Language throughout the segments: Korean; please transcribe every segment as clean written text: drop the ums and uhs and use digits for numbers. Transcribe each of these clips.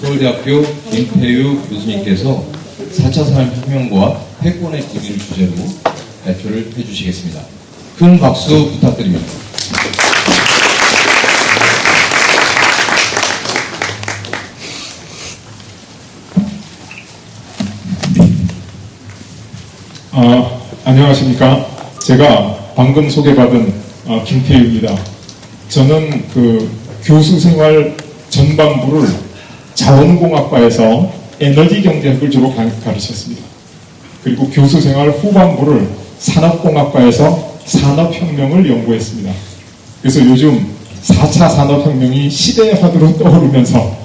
서울대학교 김태유 교수님께서 4차 산업혁명과 패권의 기밀 주제로 발표를 해주시겠습니다. 큰 박수 부탁드립니다. 안녕하십니까. 제가 방금 소개받은 김태유입니다. 저는 그 교수생활 전반부를 자원공학과에서 에너지경제학을 주로 가르쳤습니다. 그리고 교수생활 후반부를 산업공학과에서 산업혁명을 연구했습니다. 그래서 요즘 4차 산업혁명이 시대의 화두로 떠오르면서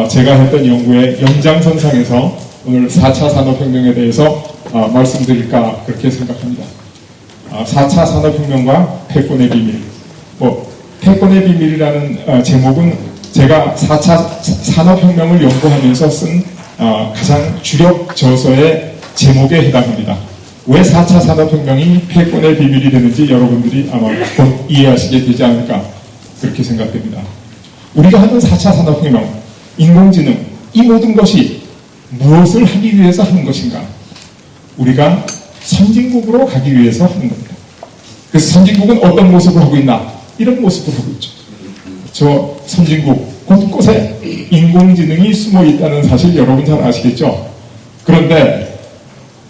제가 했던 연구의 연장선상에서 오늘 4차 산업혁명에 대해서 말씀드릴까 그렇게 생각합니다. 4차 산업혁명과 패권의 비밀. 패권의 비밀이라는 제목은 제가 4차 산업혁명을 연구하면서 쓴 가장 주력 저서의 제목에 해당합니다. 왜 4차 산업혁명이 패권의 비밀이 되는지 여러분들이 아마 곧 이해하시게 되지 않을까 그렇게 생각됩니다. 우리가 하는 4차 산업혁명, 인공지능, 이 모든 것이 무엇을 하기 위해서 하는 것인가? 우리가 선진국으로 가기 위해서 하는 겁니다. 그래서 선진국은 어떤 모습을 하고 있나? 이런 모습을 하고 있죠. 저 선진국 곳곳에 인공지능이 숨어 있다는 사실 여러분 잘 아시겠죠? 그런데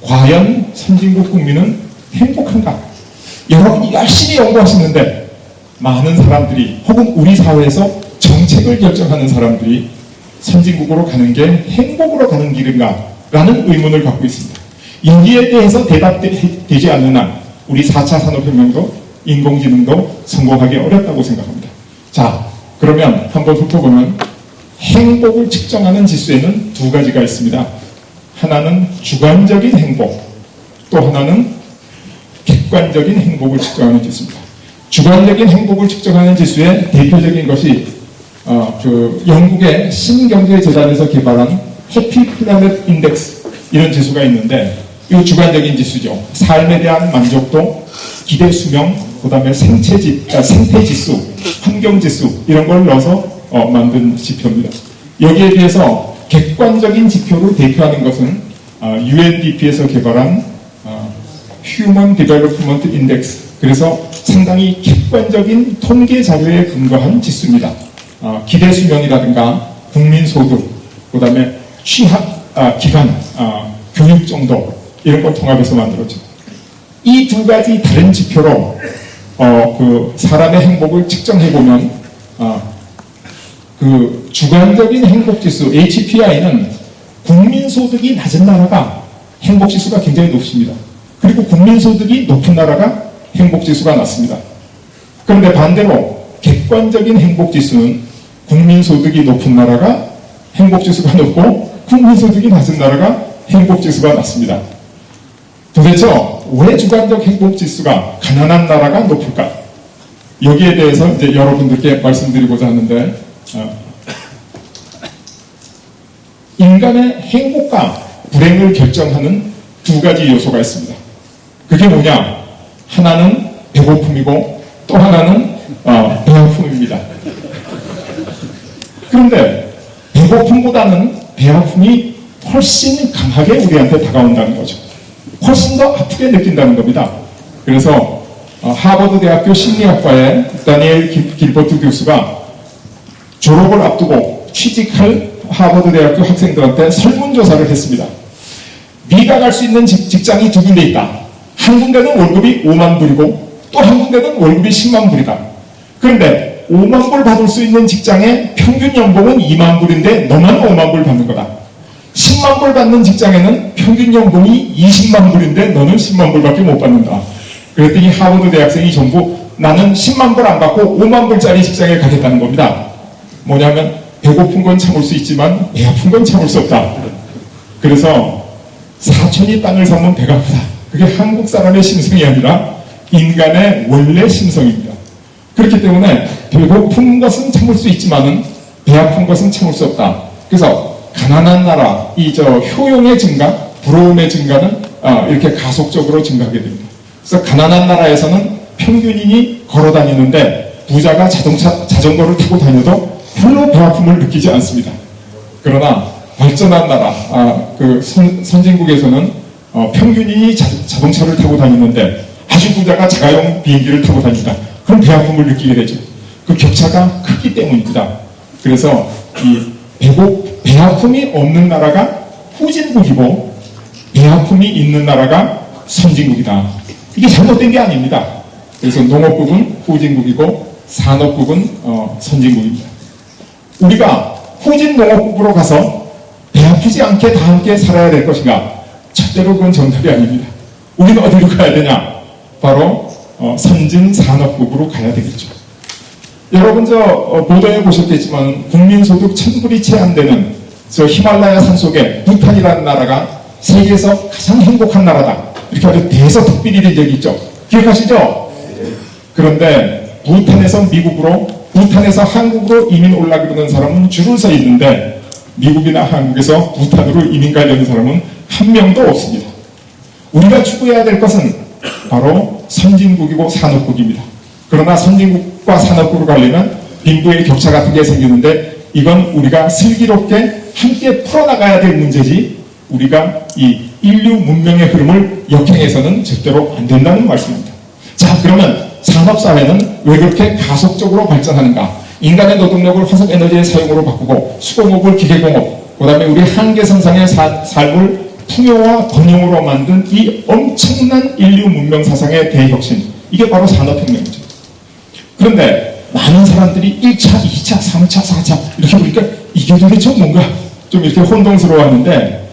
과연 선진국 국민은 행복한가? 여러분이 열심히 연구하시는데 많은 사람들이 혹은 우리 사회에서 정책을 결정하는 사람들이 선진국으로 가는 게 행복으로 가는 길인가? 라는 의문을 갖고 있습니다. 여기에 대해서 대답되지 않는 한 우리 4차 산업혁명도 인공지능도 성공하기 어렵다고 생각합니다. 자, 그러면 한번 훑어보면 행복을 측정하는 지수에는 두 가지가 있습니다. 하나는 주관적인 행복, 또 하나는 객관적인 행복을 측정하는 지수입니다. 주관적인 행복을 측정하는 지수의 대표적인 것이 영국의 신경제재단에서 개발한 해피 플래닛 인덱스 이런 지수가 있는데 이 주관적인 지수죠. 삶에 대한 만족도, 기대 수명, 그 다음에 생태 지수, 환경 지수 이런 걸 넣어서 만든 지표입니다. 여기에 비해서 객관적인 지표를 대표하는 것은 UNDP에서 개발한 Human Development Index. 그래서 상당히 객관적인 통계 자료에 근거한 지수입니다. 기대 수명이라든가 국민 소득, 그 다음에 취학 기간, 교육 정도 이런 걸 통합해서 만들었죠. 이 두 가지 다른 지표로 그 사람의 행복을 측정해 보면 그 주관적인 행복 지수 HPI는 국민 소득이 낮은 나라가 행복 지수가 굉장히 높습니다. 그리고 국민 소득이 높은 나라가 행복 지수가 낮습니다. 그런데 반대로 객관적인 행복 지수는 국민 소득이 높은 나라가 행복 지수가 높고 국민 소득이 낮은 나라가 행복 지수가 낮습니다. 도대체 왜 주관적 행복 지수가 가난한 나라가 높을까? 여기에 대해서 이제 여러분들께 말씀드리고자 하는데 인간의 행복과 불행을 결정하는 두 가지 요소가 있습니다. 그게 뭐냐? 하나는 배고픔이고 또 하나는 배아픔입니다. 그런데 배고픔보다는 배아픔이 훨씬 강하게 우리한테 다가온다는 거죠. 훨씬 더 아프게 느낀다는 겁니다. 그래서 하버드 대학교 심리학과의 다니엘 길버트 교수가 졸업을 앞두고 취직할 하버드 대학교 학생들한테 설문조사를 했습니다. 네가 갈 수 있는 직장이 두 군데 있다. 한 군데는 월급이 5만 불이고 또 한 군데는 월급이 10만 불이다. 그런데 5만 불 받을 수 있는 직장의 평균 연봉은 2만 불인데 너만 5만 불 받는 거다. 10만 불 받는 직장에는 평균 연봉이 20만 불인데 너는 10만 불밖에 못 받는다. 그랬더니 하버드 대학생이 전부 나는 10만 불 안 받고 5만 불짜리 직장에 가겠다는 겁니다. 뭐냐면 배고픈 건 참을 수 있지만 배 아픈 건 참을 수 없다. 그래서 사촌이 땅을 사면 배가 아프다. 그게 한국 사람의 심성이 아니라 인간의 원래 심성입니다. 그렇기 때문에 배고픈 것은 참을 수 있지만은 배 아픈 것은 참을 수 없다. 그래서 가난한 나라, 효용의 증가, 부러움의 증가는 이렇게 가속적으로 증가하게 됩니다. 그래서 가난한 나라에서는 평균인이 걸어 다니는데 부자가 자전거를 타고 다녀도 별로 배 아픔을 느끼지 않습니다. 그러나 발전한 나라, 선진국에서는 평균인이 자동차를 타고 다니는데 아주 부자가 자가용 비행기를 타고 다닌다. 그럼 배아픔을 느끼게 되죠. 그 격차가 크기 때문입니다. 그래서 이 배아픔이 없는 나라가 후진국이고 배아픔이 있는 나라가 선진국이다. 이게 잘못된 게 아닙니다. 그래서 농업국은 후진국이고 산업국은 선진국입니다. 우리가 후진 농업국으로 가서 배 아프지 않게 다 함께 살아야 될 것인가? 절대로 그건 정답이 아닙니다. 우리는 어디로 가야 되냐? 바로 선진 산업국으로 가야 되겠죠. 여러분 보도에 보셨겠지만 국민소득 1000불이 채 안 되는 저 히말라야 산속에 부탄이라는 나라가 세계에서 가장 행복한 나라다. 이렇게 아주 대서특필이 된 적이 있죠. 기억하시죠? 그런데 부탄에서 한국으로 이민 올라 그러는 사람은 줄을 서 있는데 미국이나 한국에서 부탄으로 이민 가려는 사람은 한 명도 없습니다. 우리가 추구해야 될 것은 바로 선진국이고 산업국입니다. 그러나 선진국과 산업국으로 가려면 빈부의 격차 같은 게 생기는데 이건 우리가 슬기롭게 함께 풀어나가야 될 문제지 우리가 이 인류 문명의 흐름을 역행해서는 절대로 안 된다는 말씀입니다. 자, 그러면 산업사회는 왜 그렇게 가속적으로 발전하는가? 인간의 노동력을 화석에너지의 사용으로 바꾸고 수공업을 기계공업, 그 다음에 우리 한계선상의 삶을 풍요와 번영으로 만든 이 엄청난 인류 문명 사상의 대혁신, 이게 바로 산업혁명이죠. 그런데 많은 사람들이 1차, 2차, 3차, 4차 이렇게 보니까 이게 도대체 뭔가 좀 이렇게 혼동스러워하는데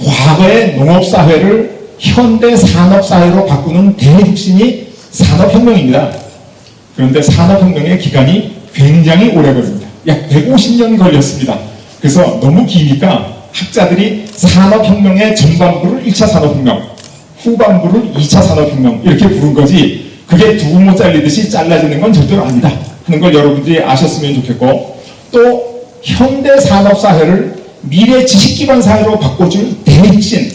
과거의 농업사회를 현대 산업사회로 바꾸는 대혁신이 산업혁명입니다. 그런데 산업혁명의 기간이 굉장히 오래 걸립니다. 약 150년 걸렸습니다. 그래서 너무 기니까 학자들이 산업혁명의 전반부를 1차 산업혁명, 후반부를 2차 산업혁명 이렇게 부른 거지 그게 두부 못 잘리듯이 잘라지는 건 절대로 아니다 하는 걸 여러분들이 아셨으면 좋겠고, 또 현대 산업사회를 미래 지식기반 사회로 바꿔줄 대혁신,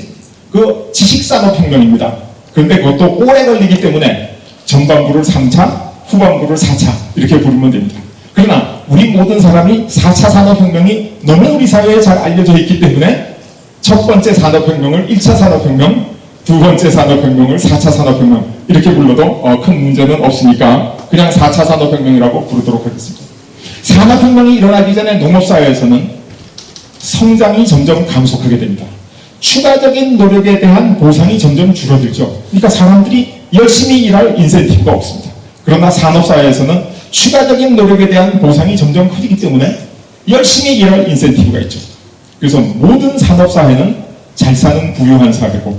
그 지식산업혁명입니다. 그런데 그것도 오래 걸리기 때문에 전반부를 3차, 후반부를 4차 이렇게 부르면 됩니다. 그러나 우리 모든 사람이 4차 산업혁명이 너무 우리 사회에 잘 알려져 있기 때문에 첫 번째 산업혁명을 1차 산업혁명, 두 번째 산업혁명을 4차 산업혁명 이렇게 불러도 큰 문제는 없으니까 그냥 4차 산업혁명이라고 부르도록 하겠습니다. 산업혁명이 일어나기 전에 농업사회에서는 성장이 점점 감속하게 됩니다. 추가적인 노력에 대한 보상이 점점 줄어들죠. 그러니까 사람들이 열심히 일할 인센티브가 없습니다. 그러나 산업사회에서는 추가적인 노력에 대한 보상이 점점 커지기 때문에 열심히 일할 인센티브가 있죠. 그래서 모든 산업사회는 잘 사는 부유한 사회고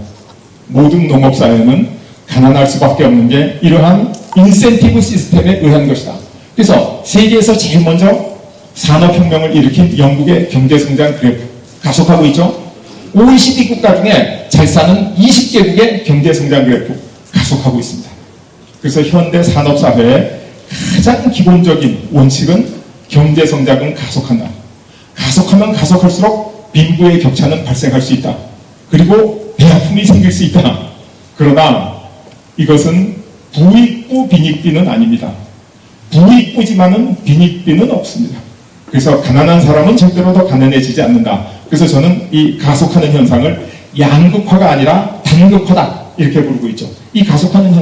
모든 농업사회는 가난할 수밖에 없는 게 이러한 인센티브 시스템에 의한 것이다. 그래서 세계에서 제일 먼저 산업혁명을 일으킨 영국의 경제성장 그래프 가속하고 있죠. OECD 국가 중에 잘 사는 20개국의 경제성장 그래프 가속하고 있습니다. 그래서 현대 산업사회의 가장 기본적인 원칙은 경제성장은 가속한다. 가속하면 가속할수록 빈부의 격차는 발생할 수 있다. 그리고 배아픔이 생길 수 있다. 그러나 이것은 부익부 빈익빈은 아닙니다. 부익부지만은 빈익빈은 없습니다. 그래서 가난한 사람은 절대로 더 가난해지지 않는다. 그래서 저는 이 가속하는 현상을 양극화가 아니라 단극화다 이렇게 부르고 있죠. 이 가속하는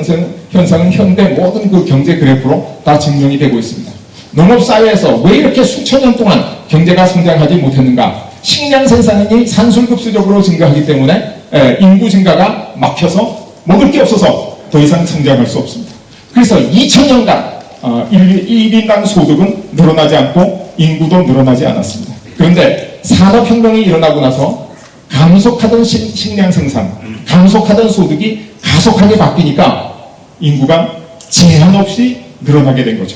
현상은 현대 모든 그 경제 그래프로 다 증명이 되고 있습니다. 농업사회에서 왜 이렇게 수천 년 동안 경제가 성장하지 못했는가? 식량 생산량이 산술급수적으로 증가하기 때문에 인구 증가가 막혀서 먹을 게 없어서 더 이상 성장할 수 없습니다. 그래서 2000년간 1인당 소득은 늘어나지 않고 인구도 늘어나지 않았습니다. 그런데 산업혁명이 일어나고 나서 감속하던 식량 생산, 감속하던 소득이 가속하게 바뀌니까 인구가 제한 없이 늘어나게 된 거죠.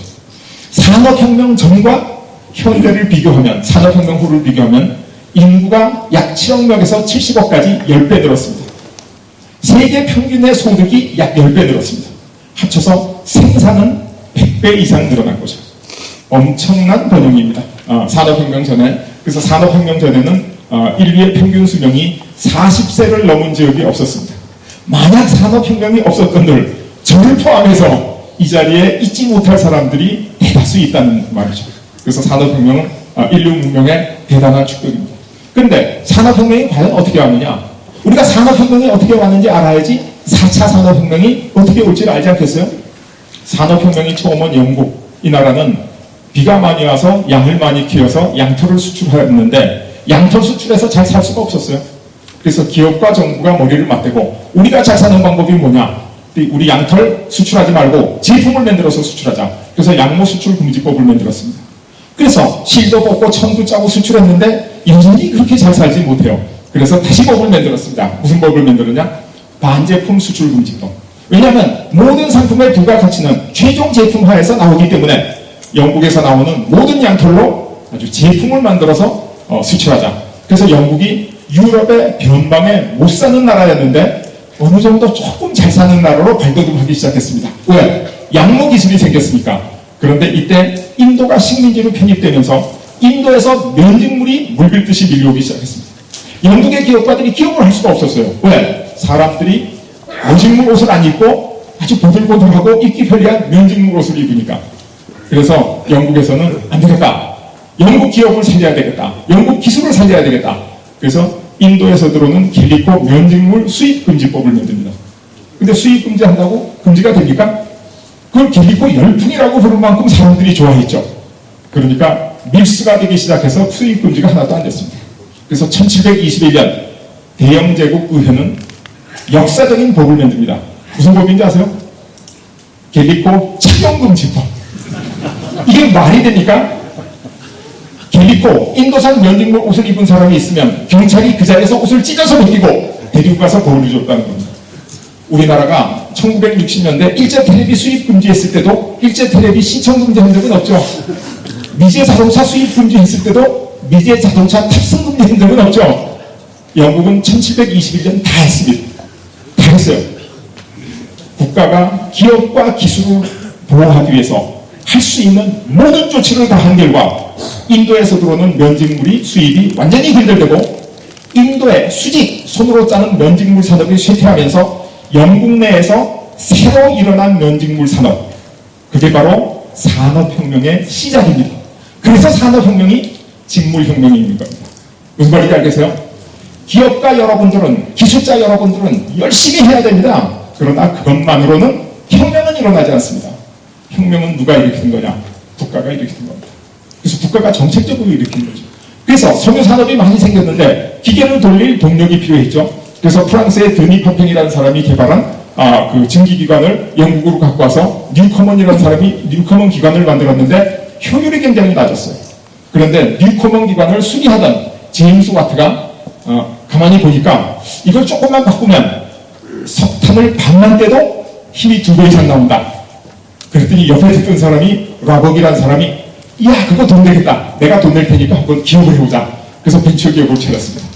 산업혁명 전과 현대를 비교하면, 산업혁명 후를 비교하면 인구가 약 7억 명에서 70억까지 10배 늘었습니다. 세계 평균의 소득이 약 10배 늘었습니다. 합쳐서 생산은 100배 이상 늘어난 거죠. 엄청난 번영입니다. 산업혁명 전에. 그래서 산업혁명 전에는 인류의 평균 수명이 40세를 넘은 지역이 없었습니다. 만약 산업혁명이 없었건들 저를 포함해서 이 자리에 있지 못할 사람들이 대다수 있다는 말이죠. 그래서 산업혁명은 인류 문명의 대단한 축복입니다. 그런데 산업혁명이 과연 어떻게 왔느냐? 우리가 산업혁명이 어떻게 왔는지 알아야지 4차 산업혁명이 어떻게 올지를 알지 않겠어요? 산업혁명이 처음 온 영국, 이 나라는 비가 많이 와서 양을 많이 키워서 양털을 수출하였는데 양털 수출해서 잘 살 수가 없었어요. 그래서 기업과 정부가 머리를 맞대고 우리가 잘 사는 방법이 뭐냐? 우리 양털 수출하지 말고 제품을 만들어서 수출하자. 그래서 양모 수출 금지법을 만들었습니다. 그래서 실도 뽑고 천도 짜고 수출했는데 여전히 그렇게 잘 살지 못해요. 그래서 다시 법을 만들었습니다. 무슨 법을 만들었냐? 반제품 수출 금지법. 왜냐하면 모든 상품의 부가가치는 최종 제품 하에서 나오기 때문에 영국에서 나오는 모든 양털로 아주 제품을 만들어서 수출하자. 그래서 영국이 유럽의 변방에 못 사는 나라였는데 어느 정도 조금 잘 사는 나라로 발돋움하기 시작했습니다. 왜? 양모 기술이 생겼으니까. 그런데 이때 인도가 식민지로 편입되면서 인도에서 면직물이 물밀듯이 밀려오기 시작했습니다. 영국의 기업가들이 기업을 할 수가 없었어요. 왜? 사람들이 모직물 옷을 안 입고 아주 보들보들하고 입기 편리한 면직물 옷을 입으니까. 그래서 영국에서는 안 되겠다. 영국 기업을 살려야 되겠다. 영국 기술을 살려야 되겠다. 그래서 인도에서 들어오는 캘리코 면직물 수입 금지법을 만듭니다. 근데 수입 금지한다고 금지가 됩니까? 그걸 캘리코 열풍이라고 부를 만큼 사람들이 좋아했죠. 그러니까 밀수가 되기 시작해서 수입 금지가 하나도 안 됐습니다. 그래서 1721년 대영제국 의회는 역사적인 법을 만듭니다. 무슨 법인지 아세요? 캘리코 착용금지법. 이게 말이 됩니까? 캘리코 인도산 면직물 옷을 입은 사람이 있으면 경찰이 그 자리에서 옷을 찢어서 벗기고 데리고 가서 벌을 줬다는 겁니다. 우리나라가 1960년대 일제 테레비 수입 금지했을 때도 일제 테레비 시청 금지한 적은 없죠. 미제 자동차 수입 금지했을 때도 미제 자동차 탑승 금지한 적은 없죠. 영국은 1721년 다 했습니다. 다 했어요. 국가가 기업과 기술을 보호하기 위해서 할 수 있는 모든 조치를 다 한 결과 인도에서 들어오는 면직물이 수입이 완전히 근절되고 인도의 수직, 손으로 짜는 면직물 산업이 쇠퇴하면서 영국 내에서 새로 일어난 면직물 산업, 그게 바로 산업혁명의 시작입니다. 그래서 산업혁명이 직물혁명이 있는 겁니다. 무슨 말인지 알겠어요? 기업가 여러분들은, 기술자 여러분들은 열심히 해야 됩니다. 그러나 그것만으로는 혁명은 일어나지 않습니다. 혁명은 누가 일으키는 거냐? 국가가 일으키는 겁니다. 그래서 국가가 정책적으로 일으키는 거죠. 그래서 섬유산업이 많이 생겼는데 기계를 돌릴 동력이 필요했죠. 그래서 프랑스의 드니 파팽이라는 사람이 개발한 그 증기기관을 영국으로 갖고 와서 뉴커먼이라는 사람이 뉴커먼 기관을 만들었는데 효율이 굉장히 낮았어요. 그런데 뉴커먼 기관을 수리하던 제임스 와트가 가만히 보니까 이걸 조금만 바꾸면 석탄을 반만 떼도 힘이 2배 이상 나온다. 그랬더니 옆에 듣던 사람이 라벅이라는 사람이 야 그거 돈 내겠다. 내가 돈 낼 테니까 한번 기업을 해보자. 그래서 벤처기업을 차렸습니다.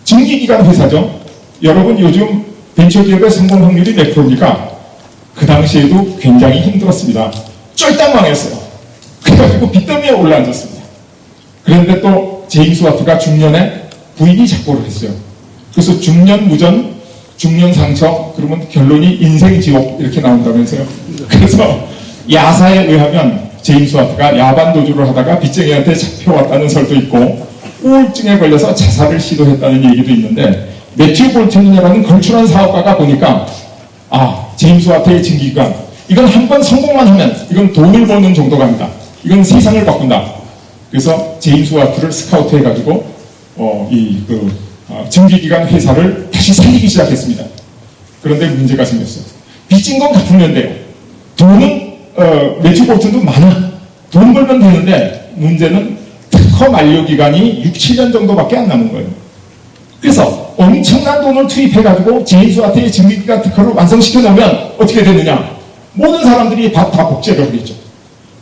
증기기관 회사죠. 여러분 요즘 벤처기업의 성공 확률이 몇 프로입니까? 그 당시에도 굉장히 힘들었습니다. 쫄딱 망했어요. 그래가지고 빚더미에 올라앉았습니다. 그런데 또 제임스 와트가 중년에 부인이 작고를 했어요. 그래서 중년 무전, 중년 상처, 그러면 결론이 인생 지옥 이렇게 나온다면서요. 그래서 야사에 의하면 제임스 와트가 야반 도주를 하다가 빚쟁이한테 잡혀왔다는 설도 있고 우울증에 걸려서 자살을 시도했다는 얘기도 있는데 매튜 볼튼이라는 걸출한 사업가가 보니까 제임스 와트의 증기기관 이건 한 번 성공만 하면 이건 돈을 버는 정도가 아니다. 이건 세상을 바꾼다. 그래서 제임스 와트를 스카우트 해가지고 증기기관 회사를 다시 살리기 시작했습니다. 그런데 문제가 생겼어요. 빚진 건 갚으면 돼요. 돈은 매튜 볼튼도 많아. 돈 벌면 되는데 문제는 특허 만료 기간이 6, 7년 정도밖에 안 남은 거예요. 그래서 엄청난 돈을 투입해가지고 제임스 와트의 증기기관 특허를 완성시켜 놓으면 어떻게 되느냐? 모든 사람들이 다 복제를 하겠죠.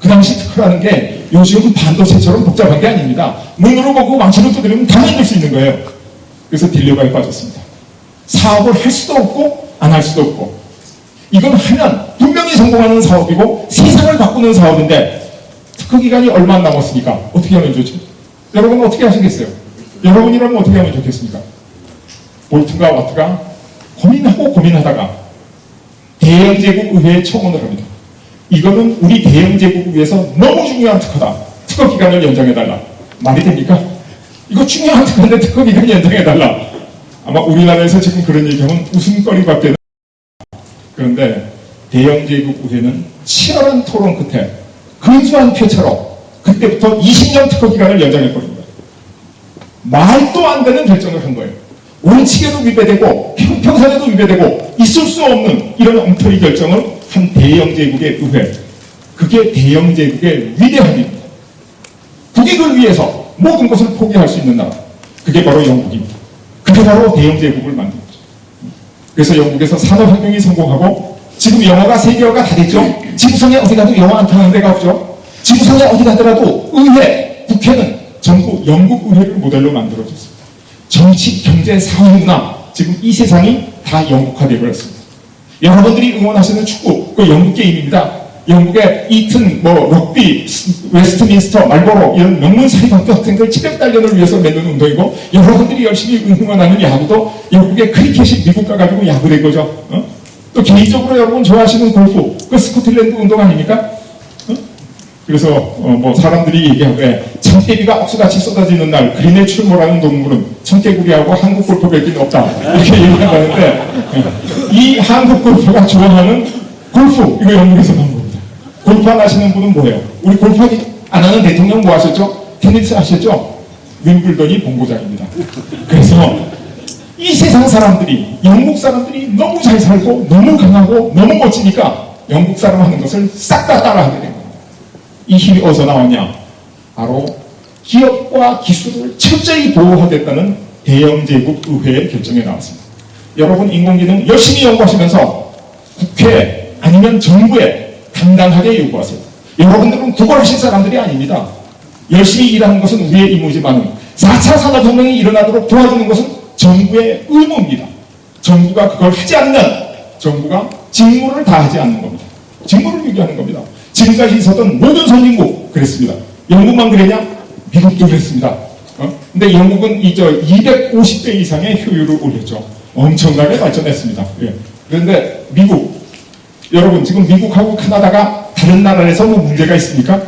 그 당시 특허라는 게 요즘 반도체처럼 복잡한 게 아닙니다. 눈으로 보고 망치로 두드리면 다 만들 수 있는 거예요. 그래서 딜레바에 빠졌습니다. 사업을 할 수도 없고 안 할 수도 없고 이건 하면 분명히 성공하는 사업이고 세상을 바꾸는 사업인데 특허 기간이 얼마 안 남았으니까 어떻게 하면 좋죠? 여러분은 어떻게 하시겠어요? 여러분이라면 어떻게 하면 좋겠습니까? 볼튼과 와트가 고민하고 고민하다가 대영제국 의회에 청원을 합니다. 이거는 우리 대영제국 위해서 너무 중요한 특허다. 특허 기간을 연장해달라. 말이 됩니까? 이거 중요한 특허인데 특허 기간 연장해달라. 아마 우리나라에서 지금 그런 얘기하면 웃음거리밖에. 그런데 대영제국의회는 치열한 토론 끝에 근소한 표차로 그때부터 20년 특허 기간을 연장해버립니다. 말도 안 되는 결정을 한 거예요. 원칙에도 위배되고 형평성에도 위배되고 있을 수 없는 이런 엉터리 결정을 한 대영제국의 의회. 그게 대영제국의 위대함입니다. 국익을 위해서 모든 것을 포기할 수 있는 나라. 그게 바로 영국입니다. 그게 바로 대영제국을 만든 거죠. 그래서 영국에서 산업혁명이 성공하고 지금 영어가 세계화가 다 됐죠. 지구상에 어디 가도 영어 안 타는 데가 없죠. 지구상에 어디 가더라도 의회, 국회는 전부 영국 의회를 모델로 만들어졌습니다. 정치, 경제, 사회, 문화 지금 이 세상이 다 영국화되어 버렸습니다. 여러분들이 응원하시는 축구, 그 영국 게임입니다. 영국의 이튼, 럭비, 웨스트민스터, 말보로 이런 명문 사립학교 학생들 체력 단련을 위해서 맺는 운동이고 여러분들이 열심히 응원하는 야구도 영국의 크리켓이 미국 가가지고 야구된 거죠. 또 개인적으로 여러분 좋아하시는 골프, 그 스코틀랜드 운동 아닙니까? 그래서 사람들이 얘기하되 참깨비가 억수같이 쏟아지는 날 그린에 출몰하는 동물은 참깨구리하고 한국 골프밖에 없다 이렇게 얘기한다는데 이 한국 골프가 좋아하는 골프 이거 영국에서 본 겁니다. 골프 안 하시는 분은 뭐예요? 우리 골프 안 하는 대통령 뭐 하셨죠? 테니스 하셨죠? 윈블던이 본고장입니다. 그래서 이 세상 사람들이 영국 사람들이 너무 잘 살고 너무 강하고 너무 멋지니까 영국 사람 하는 것을 싹 다 따라하게 됩니다. 이 힘이 어디서 나왔냐? 바로 기업과 기술을 철저히 보호하겠다는 대영제국 의회의 결정에 나왔습니다. 여러분 인공지능 열심히 연구하시면서 국회 아니면 정부에 당당하게 요구하세요. 여러분들은 구걸하실 사람들이 아닙니다. 열심히 일하는 것은 우리의 임무지만 4차 산업혁명이 일어나도록 도와주는 것은 정부의 의무입니다. 정부가 그걸 하지 않으면 정부가 직무를 다하지 않는 겁니다. 직무를 유기하는 겁니다. 지금까지 있었던 모든 선진국 그랬습니다. 영국만 그랬냐? 미국도 그랬습니다. 근데 영국은 250배 이상의 효율을 올렸죠. 엄청나게 발전했습니다. 예. 그런데 미국, 여러분 지금 미국하고 카나다가 다른 나라에서 뭐 문제가 있습니까?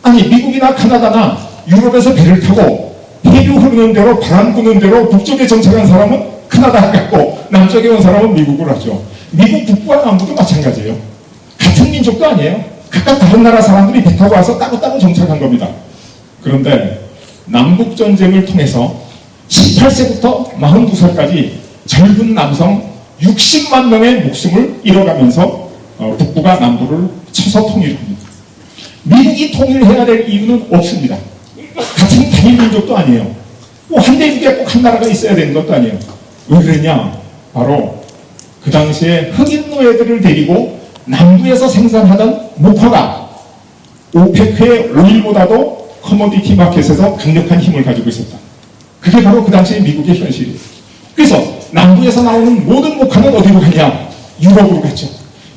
아니 미국이나 카나다나 유럽에서 배를 타고 해류 흐르는 대로 바람 부는 대로 북쪽에 정착한 사람은 카나다를 갔고 남쪽에 온 사람은 미국을 하죠. 미국 북부와 남부도 마찬가지예요. 같은 민족도 아니에요. 각각 다른 나라 사람들이 배 타고 와서 따로따로 정착한 겁니다. 그런데 남북전쟁을 통해서 18세부터 42살까지 젊은 남성 60만 명의 목숨을 잃어가면서 북부가 남부를 쳐서 통일합니다. 미국이 통일해야 될 이유는 없습니다. 같은 단일 민족도 아니에요. 한 대륙에 꼭 한 나라가 있어야 되는 것도 아니에요. 왜 그랬냐? 바로 그 당시에 흑인 노예들을 데리고 남부에서 생산하던 목화가 오페크의 오일보다도 커머디티 마켓에서 강력한 힘을 가지고 있었다. 그게 바로 그 당시에 미국의 현실이에요. 그래서 남부에서 나오는 모든 목화는 어디로 가냐? 유럽으로 갔죠.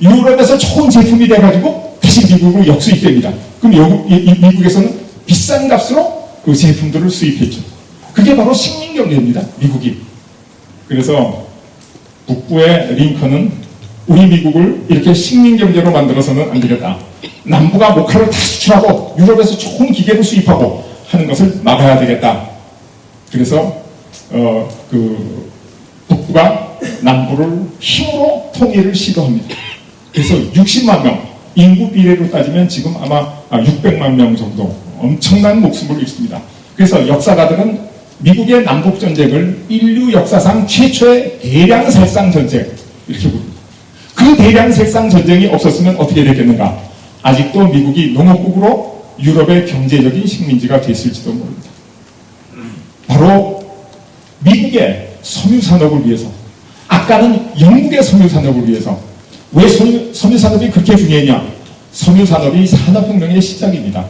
유럽에서 좋은 제품이 돼가지고 다시 미국으로 역수입됩니다. 그럼 미국에서는 비싼 값으로 그 제품들을 수입했죠. 그게 바로 식민경제입니다. 미국이. 그래서 북부의 링컨은 우리 미국을 이렇게 식민경제로 만들어서는 안 되겠다. 남부가 목화를 다 수출하고 유럽에서 좋은 기계를 수입하고 하는 것을 막아야 되겠다. 그래서 북부가 남부를 힘으로 통일을 시도합니다. 그래서 60만 명, 인구 비례로 따지면 지금 아마 600만 명 정도 엄청난 목숨을 잃습니다. 그래서 역사가들은 미국의 남북전쟁을 인류 역사상 최초의 대량살상전쟁 이렇게 부릅니다. 그 대량살상전쟁이 없었으면 어떻게 되겠는가? 아직도 미국이 농업국으로 유럽의 경제적인 식민지가 됐을지도 모릅니다. 바로 미국의 섬유산업을 위해서, 아까는 영국의 섬유산업을 위해서. 왜 섬유산업이 그렇게 중요했냐? 섬유산업이 산업혁명의 시작입니다.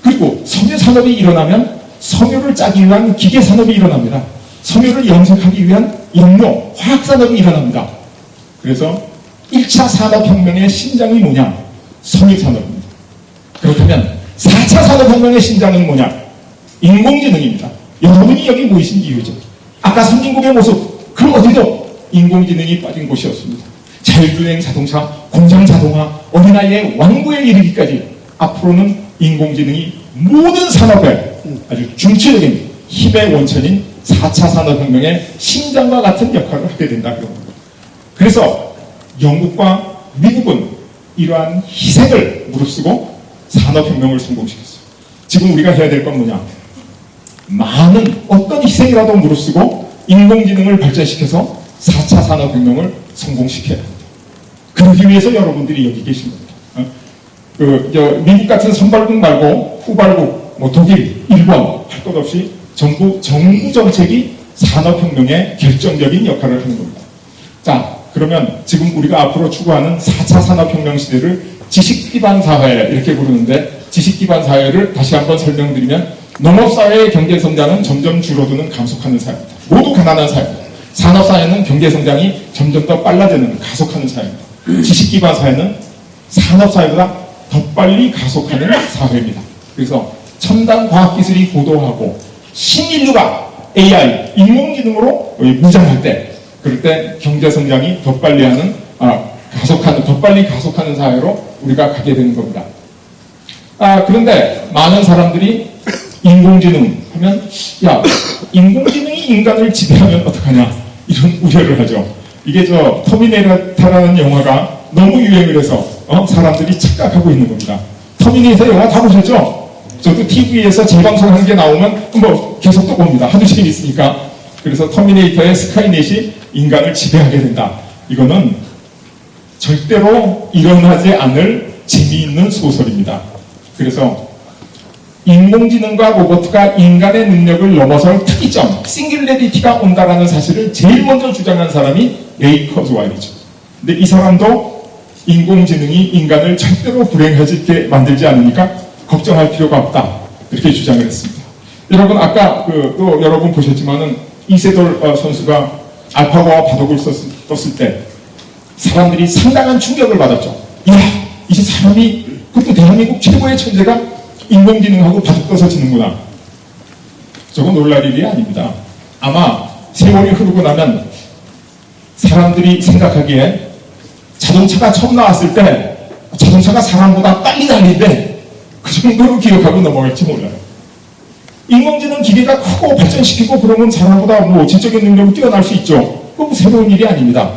그리고 섬유산업이 일어나면 섬유를 짜기 위한 기계산업이 일어납니다. 섬유를 염색하기 위한 염료, 화학산업이 일어납니다. 그래서 1차 산업혁명의 심장이 뭐냐? 섬유산업입니다. 그렇다면 4차 산업혁명의 심장은 뭐냐? 인공지능입니다. 여러분이 여기 모이신 이유죠. 아까 선진국의 모습, 그 어디도 인공지능이 빠진 곳이 없습니다. 자율주행 자동차, 공장 자동화, 어린아이의 왕부에 이르기까지 앞으로는 인공지능이 모든 산업에 아주 중추적인 힘의 원천인 4차 산업혁명의 심장과 같은 역할을 하게 된다. 그래서 영국과 미국은 이러한 희생을 무릅쓰고 산업혁명을 성공시켰어요. 지금 우리가 해야 될 건 뭐냐? 많은 어떤 희생이라도 무릅쓰고 인공지능을 발전시켜서 4차 산업혁명을 성공시켜야 합니다. 그러기 위해서 여러분들이 여기 계신 겁니다. 미국 같은 선발국 말고 후발국, 독일, 일본 할 것 없이 전부 정부 정책이 산업혁명의 결정적인 역할을 하는 겁니다. 자, 그러면 지금 우리가 앞으로 추구하는 4차 산업혁명 시대를 지식기반 사회 이렇게 부르는데, 지식기반 사회를 다시 한번 설명드리면 농업사회의 경제성장은 점점 줄어드는 감속하는 사회입니다. 모두 가난한 사회입니다. 산업사회는 경제성장이 점점 더 빨라지는 가속하는 사회입니다. 지식기반 사회는 산업사회보다 더 빨리 가속하는 사회입니다. 그래서 첨단 과학기술이 고도하고 신인류가 AI, 인공지능으로 무장할 때, 그럴 때 경제성장이 더 빨리 하는, 더 빨리 가속하는 사회로 우리가 가게 되는 겁니다. 그런데 많은 사람들이 인공지능 하면, 인공지능이 인간을 지배하면 어떡하냐, 이런 우려를 하죠. 이게 터미네이터라는 영화가 너무 유행을 해서, 사람들이 착각하고 있는 겁니다. 터미네이터 영화 다 보셨죠? 저도 TV에서 재방송하는 게 나오면 계속 또 봅니다. 하도 재밌으니까. 그래서 터미네이터의 스카이넷이 인간을 지배하게 된다. 이거는 절대로 일어나지 않을 재미있는 소설입니다. 그래서 인공지능과 로봇가 인간의 능력을 넘어설 특이점, 싱귤레리티가 온다라는 사실을 제일 먼저 주장한 사람이 레이 커즈와일이죠. 근데 이 사람도 인공지능이 인간을 절대로 불행하게 만들지 않으니까 걱정할 필요가 없다. 이렇게 주장을 했습니다. 여러분, 아까 또 여러분 보셨지만은 이세돌 선수가 알파고와 바둑을 떴을 때 사람들이 상당한 충격을 받았죠. 이제 사람이, 그것도 대한민국 최고의 천재가 인공지능하고 바둑 떠서 지는구나. 저건 놀랄 일이 아닙니다. 아마 세월이 흐르고 나면 사람들이 생각하기에 자동차가 처음 나왔을 때 자동차가 사람보다 빨리 달리는데 그 정도로 기억하고 넘어갈지 몰라요. 인공지능 기계가 크고 발전시키고 그러면 사람보다 지적인 능력을 뛰어날 수 있죠. 그건 새로운 일이 아닙니다.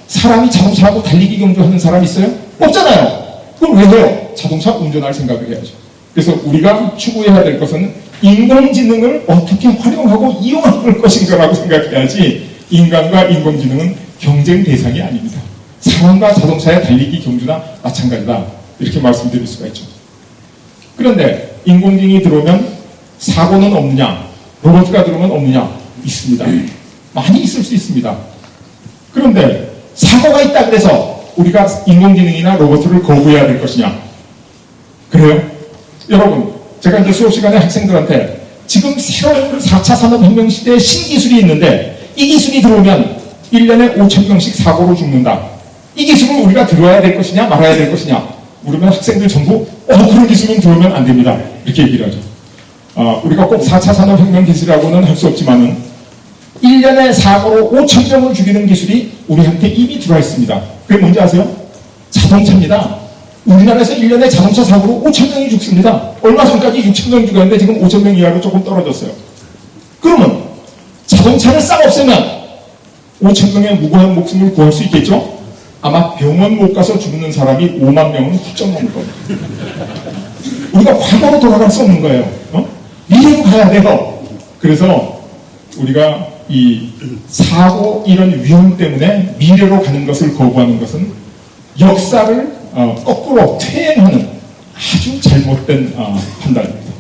사람이 자동차하고 달리기 경주하는 사람 있어요? 없잖아요. 그걸 왜 해요? 자동차 운전할 생각을 해야죠. 그래서 우리가 추구해야 될 것은 인공지능을 어떻게 활용하고 이용할 것인가라고 생각해야지, 인간과 인공지능은 경쟁 대상이 아닙니다. 사람과 자동차의 달리기 경주나 마찬가지다. 이렇게 말씀드릴 수가 있죠. 그런데 인공지능이 들어오면 사고는 없느냐, 로봇가 들어오면 없느냐? 있습니다. 많이 있을 수 있습니다. 그런데 사고가 있다 그래서 우리가 인공지능이나 로봇을 거부해야 될 것이냐? 그래요? 여러분, 제가 이제 수업 시간에 학생들한테 지금 새로운 4차 산업혁명 시대에 신기술이 있는데 이 기술이 들어오면 1년에 5,000명씩 사고로 죽는다. 이 기술을 우리가 들어야 될 것이냐 말아야 될 것이냐 물으면 학생들 전부 그런 기술은 들어오면 안 됩니다. 이렇게 얘기를 하죠. 우리가 꼭 4차 산업혁명 기술이라고는 할 수 없지만은 1년에 사고로 5,000명을 죽이는 기술이 우리한테 이미 들어와 있습니다. 그게 뭔지 아세요? 자동차입니다. 우리나라에서 1년에 자동차 사고로 5,000명이 죽습니다. 얼마 전까지 6,000명 죽었는데 지금 5,000명 이하로 조금 떨어졌어요. 그러면 자동차를 싹 없애면 5,000명의 무고한 목숨을 구할 수 있겠죠? 아마 병원 못 가서 죽는 사람이 5만 명은 훌쩍 넘을 겁니다. 우리가 과거로 돌아갈 수 없는 거예요. 미래로 가야 돼요. 그래서 우리가 이 사고 이런 위험 때문에 미래로 가는 것을 거부하는 것은 역사를 거꾸로 퇴행하는 아주 잘못된 판단입니다.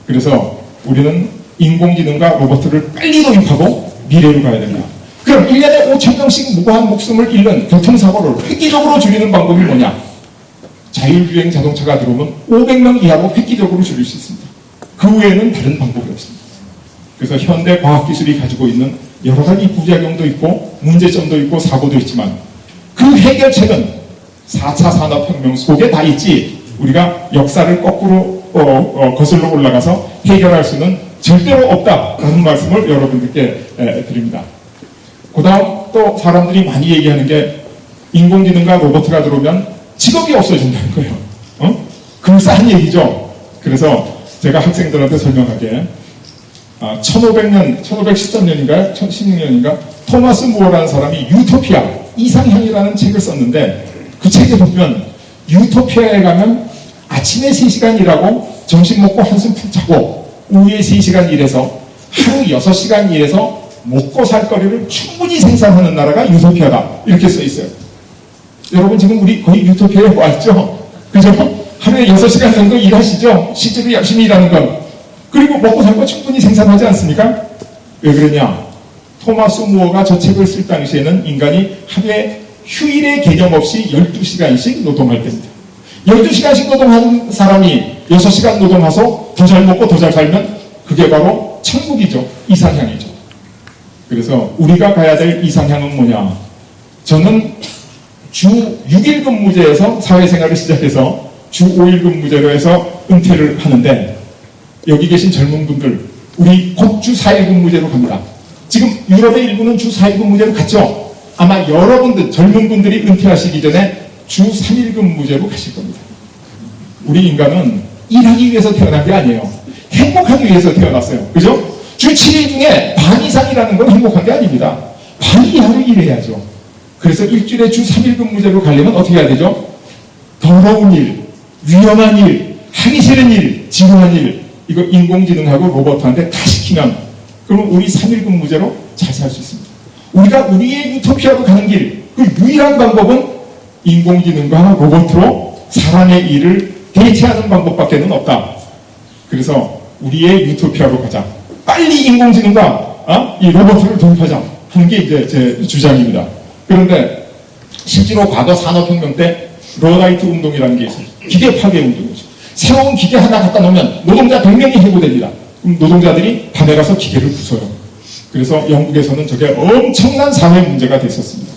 그래서 우리는 인공지능과 로봇을 빨리 도입하고 미래로 가야 된다. 그럼 1년에 5,000명씩 무고한 목숨을 잃는 교통사고를 획기적으로 줄이는 방법이 뭐냐? 자율주행 자동차가 들어오면 500명 이하로 획기적으로 줄일 수 있습니다. 그 외에는 다른 방법이 없습니다. 그래서 현대 과학기술이 가지고 있는 여러 가지 부작용도 있고 문제점도 있고 사고도 있지만 그 해결책은 4차 산업혁명 속에 다 있지, 우리가 역사를 거꾸로 거슬러 올라가서 해결할 수는 절대로 없다라는 말씀을 여러분들께 드립니다. 그 다음 또 사람들이 많이 얘기하는 게 인공지능과 로봇가 들어오면 직업이 없어진다는 거예요. 그럴싸한 얘기죠. 그래서 제가 학생들한테 설명하게 1513년인가요? 16년인가? 토마스 무어라는 사람이 유토피아, 이상향이라는 책을 썼는데 그 책에 보면 유토피아에 가면 아침에 3시간 일하고 점심 먹고 한숨 푹 자고 오후에 3시간 일해서 하루 6시간 일해서 먹고 살 거리를 충분히 생산하는 나라가 유토피아다. 이렇게 써 있어요. 여러분 지금 우리 거의 유토피아에 와 있죠? 그죠? 하루에 6시간 정도 일하시죠? 실제로 열심히 일하는 건. 그리고 먹고 살 거 충분히 생산하지 않습니까? 왜 그러냐? 토마스 무어가 저 책을 쓸 당시에는 인간이 하루에 휴일의 개념 없이 12시간씩 노동할 때입니다. 12시간씩 노동하는 사람이 6시간 노동해서 더 잘 먹고 더 잘 살면 그게 바로 천국이죠. 이상향이죠. 그래서 우리가 가야 될 이상향은 뭐냐? 저는 주 6일 근무제에서 사회생활을 시작해서 주 5일 근무제로 해서 은퇴를 하는데 여기 계신 젊은 분들 우리 곧 주 4일 근무제로 갑니다. 지금 유럽의 일부는 주 4일 근무제로 갔죠. 아마 여러분들 젊은 분들이 은퇴하시기 전에 주 3일 근무제로 가실 겁니다. 우리 인간은 일하기 위해서 태어난 게 아니에요. 행복하기 위해서 태어났어요. 그죠? 주 7일 중에 반 이상이라는 건 행복한 게 아닙니다. 반 이하를 일해야죠. 그래서 일주일에 주 3일 근무제로 가려면 어떻게 해야 되죠? 더러운 일, 위험한 일, 하기 싫은 일, 지루한 일 이거 인공지능하고 로봇한테 다 시키면 그러면 우리 3일 근무제로 잘 살 수 있습니다. 우리가 우리의 유토피아로 가는 길, 그 유일한 방법은 인공지능과 로봇으로 사람의 일을 대체하는 방법밖에는 없다. 그래서 우리의 유토피아로 가자. 빨리 인공지능과 이 로봇을 도입하자 하는 게 이제 제 주장입니다. 그런데 실제로 과거 산업혁명 때 러다이트 운동이라는 게 있어요. 기계 파괴 운동이죠. 새로운 기계 하나 갖다 놓으면 노동자 100명이 해고됩니다. 그럼 노동자들이 밤에 가서 기계를 부숴요. 그래서 영국에서는 저게 엄청난 사회 문제가 됐었습니다.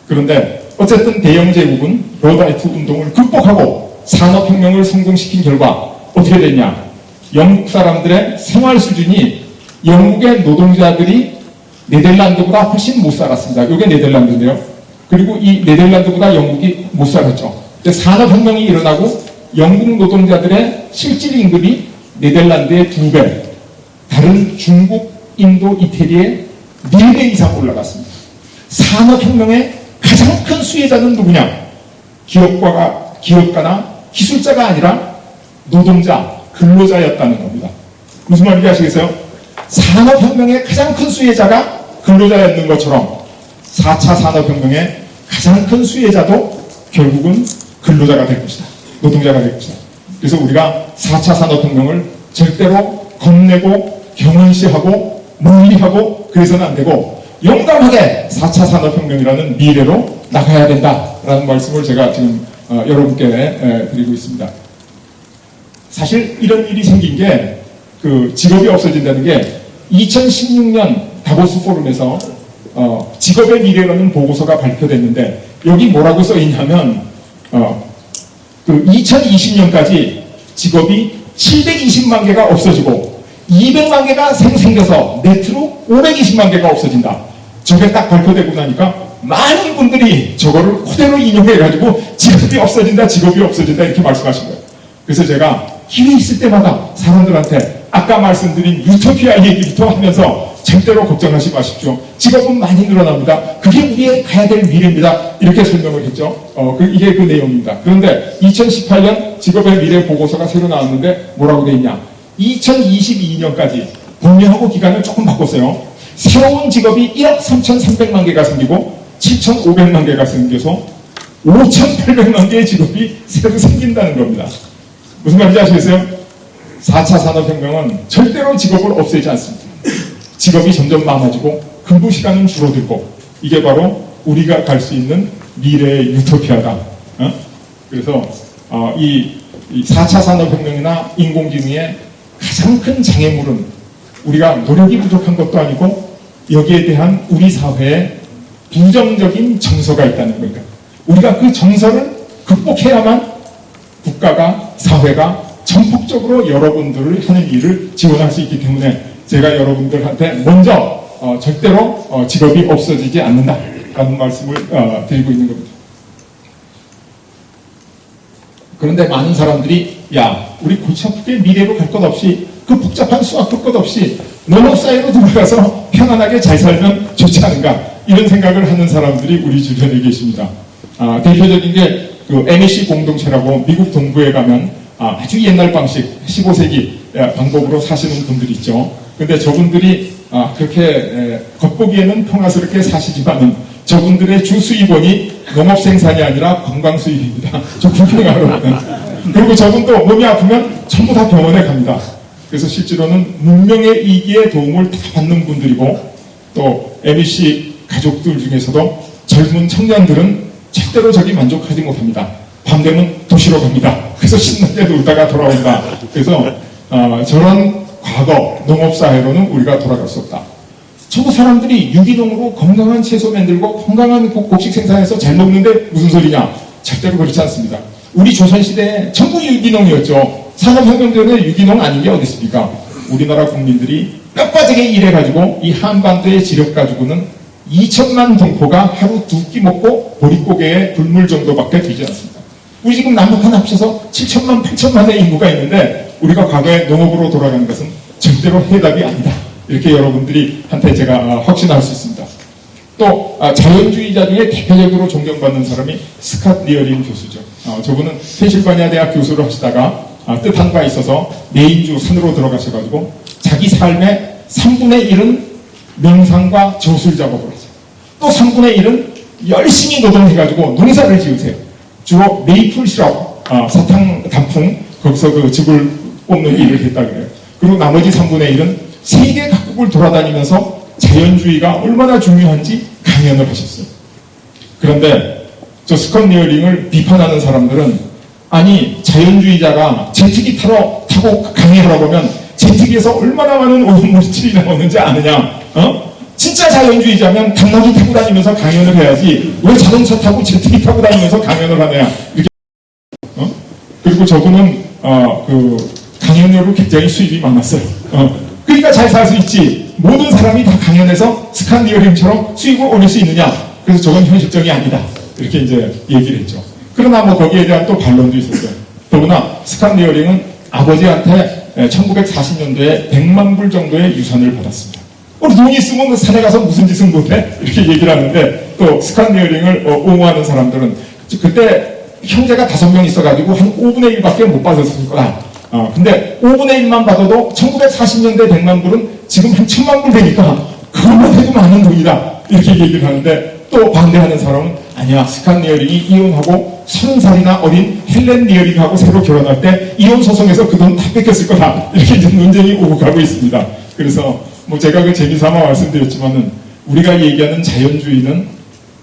그런데 어쨌든 대영 제국은 러다이트 운동을 극복하고 산업혁명을 성공시킨 결과 어떻게 됐냐? 영국 사람들의 생활 수준이 영국의 노동자들이 네덜란드보다 훨씬 못 살았습니다. 이게 네덜란드인데요. 그리고 이 네덜란드보다 영국이 못 살았죠. 산업혁명이 일어나고 영국 노동자들의 실질 임금이 네덜란드의 2배, 다른 중국, 인도, 이태리의 4배 이상 올라갔습니다. 산업혁명의 가장 큰 수혜자는 누구냐? 기업가나 기술자가 아니라 노동자, 근로자였다는 겁니다. 무슨 말인지 아시겠어요? 산업혁명의 가장 큰 수혜자가 근로자였는 것처럼 4차 산업혁명의 가장 큰 수혜자도 결국은 근로자가 될 것이다. 노동자가 될 것이다. 그래서 우리가 4차 산업혁명을 절대로 겁내고 경은시하고 멀리하고 그래서는 안 되고 용감하게 4차 산업혁명이라는 미래로 나가야 된다라는 말씀을 제가 지금 여러분께 드리고 있습니다. 사실 이런 일이 생긴 게 그 직업이 없어진다는 게 2016년 다보스 포럼에서 직업의 미래라는 보고서가 발표됐는데 여기 뭐라고 써 있냐면 그 2020년까지 직업이 720만 개가 없어지고 200만 개가 생겨서 네트로 520만 개가 없어진다. 저게 딱 발표되고 나니까 많은 분들이 저거를 그대로 인용해가지고 직업이 없어진다 이렇게 말씀하신 거예요. 그래서 제가 기회 있을 때마다 사람들한테 아까 말씀드린 유토피아 얘기부터 하면서 절대로 걱정하지 마십시오. 직업은 많이 늘어납니다. 그게 우리의 가야 될 미래입니다. 이렇게 설명을 했죠. 이게 그 내용입니다. 그런데 2018년 직업의 미래 보고서가 새로 나왔는데 뭐라고 돼 있냐? 2022년까지 본연하고 기간을 조금 바꿨어요. 새로운 직업이 1억 3,300만 개가 생기고 7,500만 개가 생겨서 5,800만 개의 직업이 새로 생긴다는 겁니다. 무슨 말인지 아시겠어요? 4차 산업혁명은 절대로 직업을 없애지 않습니다. 직업이 점점 많아지고 근무 시간은 줄어들고 이게 바로 우리가 갈 수 있는 미래의 유토피아다. 그래서 이 4차 산업혁명이나 인공지능의 가장 큰 장애물은 우리가 노력이 부족한 것도 아니고 여기에 대한 우리 사회의 부정적인 정서가 있다는 겁니다. 우리가 그 정서를 극복해야만 국가가, 사회가 전폭적으로 여러분들을 하는 일을 지원할 수 있기 때문에 제가 여러분들한테 먼저 절대로 직업이 없어지지 않는다라는 말씀을 드리고 있는 겁니다. 그런데 많은 사람들이 야, 우리 골치 아프게 미래로 갈 것 없이 그 복잡한 수학도 것 없이 농업 사회로 들어가서 편안하게 잘 살면 좋지 않은가 이런 생각을 하는 사람들이 우리 주변에 계십니다. 대표적인 게 그 MEC 공동체라고 미국 동부에 가면 아주 옛날 방식 15세기 방법으로 사시는 분들이 있죠. 근데 저분들이 그렇게 겉보기에는 평화스럽게 사시지만은 저분들의 주 수입원이 농업 생산이 아니라 관광 수입입니다. 저 구경하러 오는. 그리고 저분도 몸이 아프면 전부 다 병원에 갑니다. 그래서 실제로는 문명의 이기에 도움을 다 받는 분들이고 또 MEC 가족들 중에서도 젊은 청년들은 절대로 저기 만족하지 못합니다. 밤 되면 도시로 갑니다. 그래서 신나게 놀다가 돌아온다. 그래서 저런 과거 농업사회로는 우리가 돌아갈 수 없다. 저거 사람들이 유기농으로 건강한 채소 만들고 건강한 곡식 생산해서 잘 먹는데 무슨 소리냐? 절대로 그렇지 않습니다. 우리 조선시대에 전부 유기농이었죠. 산업혁명 전에 유기농 아닌 게 어디 있습니까? 우리나라 국민들이 뼈빠지게 일해가지고 이 한반도의 지력 가지고는 2천만 동포가 하루 2끼 먹고 보릿고개에 굶을 정도밖에 되지 않습니다. 우리 지금 남북한 합쳐서 7천만, 8천만의 인구가 있는데 우리가 과거에 농업으로 돌아가는 것은 절대로 해답이 아니다. 이렇게 여러분들이 한테 제가 확신할 수 있습니다. 또 자연주의자 중에 대표적으로 존경받는 사람이 스캇 리어링 교수죠. 저분은 펜실바니아 대학 교수를 하시다가 뜻한 바 있어서 메인주 산으로 들어가셔가지고 자기 삶의 3분의 1은 명상과 저술 작업을 하세요. 또 3분의 1은 열심히 노동해가지고 농사를 지으세요. 주로 메이플 시럽, 사탕 단풍, 거기서 그 즙을 뽑는 일을 했다 그래요. 그리고 나머지 3분의 1은 세계 각국을 돌아다니면서 자연주의가 얼마나 중요한지 강연을 하셨어요. 그런데 저 스캇 리어링을 비판하는 사람들은 아니 자연주의자가 제트기 타고 강의하러 보면 제트기에서 얼마나 많은 오염물질이 나오는지 아느냐? 진짜 자연주의자면 당나귀 타고 다니면서 강연을 해야지 왜 자동차 타고 제트기 타고 다니면서 강연을 하냐? 이렇게 그리고 저분은 그 강연료로 굉장히 수입이 많았어요. 그러니까 잘 살 수 있지. 모든 사람이 다 강연해서 스캇 리어링처럼 수입을 올릴 수 있느냐? 그래서 저건 현실적이 아니다. 이렇게 이제 얘기를 했죠. 그러나 뭐 거기에 대한 또 반론도 있었어요. 더구나 스캇 리어링은 아버지한테 1940년도에 100만 불 정도의 유산을 받았습니다. 돈이 있으면 산에 가서 무슨 짓은 못해? 이렇게 얘기를 하는데 또 스캇 리어링을 옹호하는 사람들은 그때 형제가 5명 있어가지고 한 5분의 1밖에 못 받았을 거다. 근데 5분의 1만 받아도 1940년대 100만 불은 지금 한 1000만 불 되니까 그것만 해도 많은 돈이다. 이렇게 얘기를 하는데 또 반대하는 사람은 아니야. 스캇 리어링이 이혼하고 30살이나 어린 헬렌 리어링하고 새로 결혼할 때 이혼 소송에서 그 돈 다 뺏겼을 거다. 이렇게 이제 논쟁이 오고 가고 있습니다. 그래서 뭐 제가 그 재미삼아 말씀드렸지만은 우리가 얘기하는 자연주의는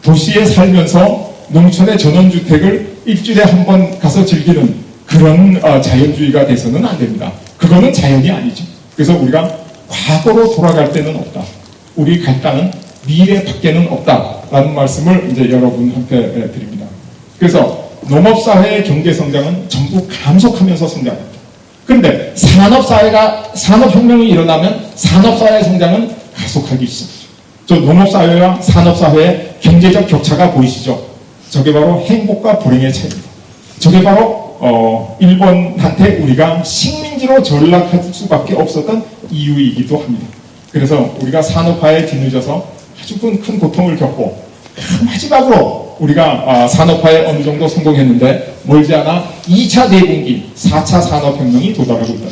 도시에 살면서 농촌의 전원주택을 일주일에 한 번 가서 즐기는 그런 자연주의가 돼서는 안 됩니다. 그거는 자연이 아니죠. 그래서 우리가 과거로 돌아갈 때는 없다. 우리 갈 땅은 미래 밖에는 없다라는 말씀을 이제 여러분한테 드립니다. 그래서 농업사회의 경제성장은 전부 감속하면서 성장합니다. 그런데 산업혁명이 일어나면 산업사회의 성장은 가속하기 시작합니다. 저 농업사회와 산업사회의 경제적 격차가 보이시죠? 저게 바로 행복과 불행의 차이입니다. 저게 바로 일본한테 우리가 식민지로 전락할 수밖에 없었던 이유이기도 합니다. 그래서 우리가 산업화에 뒤늦어서 아주 큰 고통을 겪고 마지막으로 우리가 산업화에 어느 정도 성공했는데 멀지 않아 2차 대공기, 4차 산업혁명이 도달하고 있다.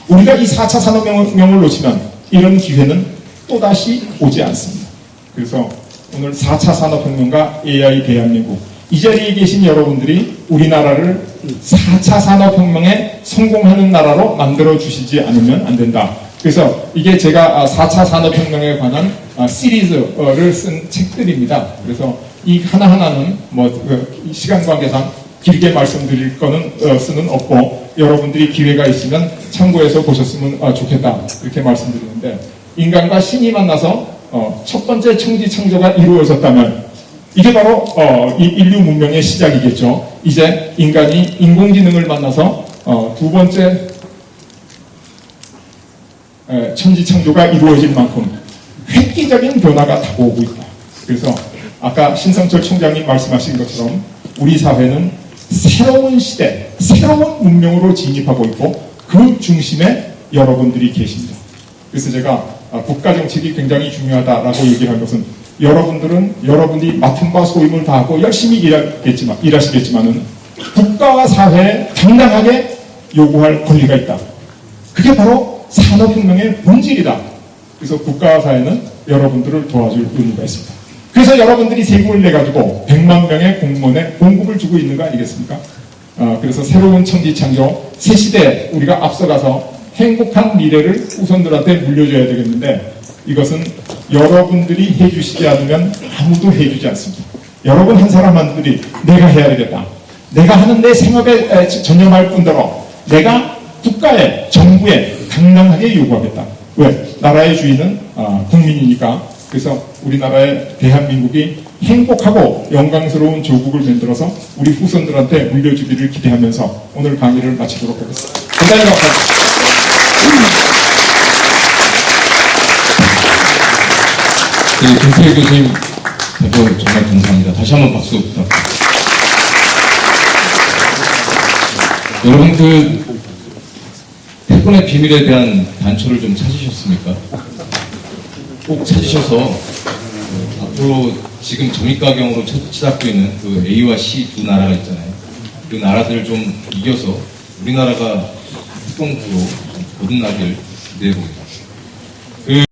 우리가 이 4차 산업혁명을 놓치면 이런 기회는 또다시 오지 않습니다. 그래서 오늘 4차 산업혁명과 AI 대한민국 이 자리에 계신 여러분들이 우리나라를 4차 산업혁명에 성공하는 나라로 만들어 주시지 않으면 안 된다. 그래서 이게 제가 4차 산업혁명에 관한 시리즈를 쓴 책들입니다. 그래서 이 하나하나는 뭐 시간 관계상 길게 말씀드릴 거는 수는 없고 여러분들이 기회가 있으면 참고해서 보셨으면 좋겠다. 이렇게 말씀드리는데 인간과 신이 만나서 첫 번째 청지 창조가 이루어졌다면 이게 바로 이 인류 문명의 시작이겠죠. 이제 인간이 인공지능을 만나서 두 번째 천지창조가 이루어질 만큼 획기적인 변화가 다가오고 있다. 그래서 아까 신성철 총장님 말씀하신 것처럼 우리 사회는 새로운 시대, 새로운 문명으로 진입하고 있고 그 중심에 여러분들이 계십니다. 그래서 제가 국가정책이 굉장히 중요하다라고 얘기를 한 것은 여러분들은 여러분이 맡은 바 소임을 다하고 열심히 일하시겠지만은 국가와 사회에 당당하게 요구할 권리가 있다. 그게 바로 산업혁명의 본질이다. 그래서 국가와 사회는 여러분들을 도와줄 의무가 있습니다. 그래서 여러분들이 세금을 내가지고 100만 명의 공무원에 공급을 주고 있는 거 아니겠습니까? 그래서 새로운 천지창조, 새 시대에 우리가 앞서가서 행복한 미래를 후손들한테 물려줘야 되겠는데 이것은 여러분들이 해주시지 않으면 아무도 해주지 않습니다. 여러분 한 사람만들이 내가 해야 되겠다. 내가 하는 내 생업에 전념할 뿐더러 내가 국가에, 정부에 당당하게 요구하겠다. 왜? 나라의 주인은 국민이니까. 그래서 우리나라의 대한민국이 행복하고 영광스러운 조국을 만들어서 우리 후손들한테 물려주기를 기대하면서 오늘 강의를 마치도록 하겠습니다. 대단히 감사합니다. 김태우 교수님 대표 정말 감사합니다. 다시 한번 박수 부탁드립니다. 여러분 태권의 비밀에 대한 단초를 좀 찾으셨습니까? 꼭 찾으셔서 앞으로 지금 점입가경으로 치닫고 있는 그 A와 C 두 나라가 있잖아요. 그 나라들을 좀 이겨서 우리나라가 태권으로 거듭나길 기대해 봅니다.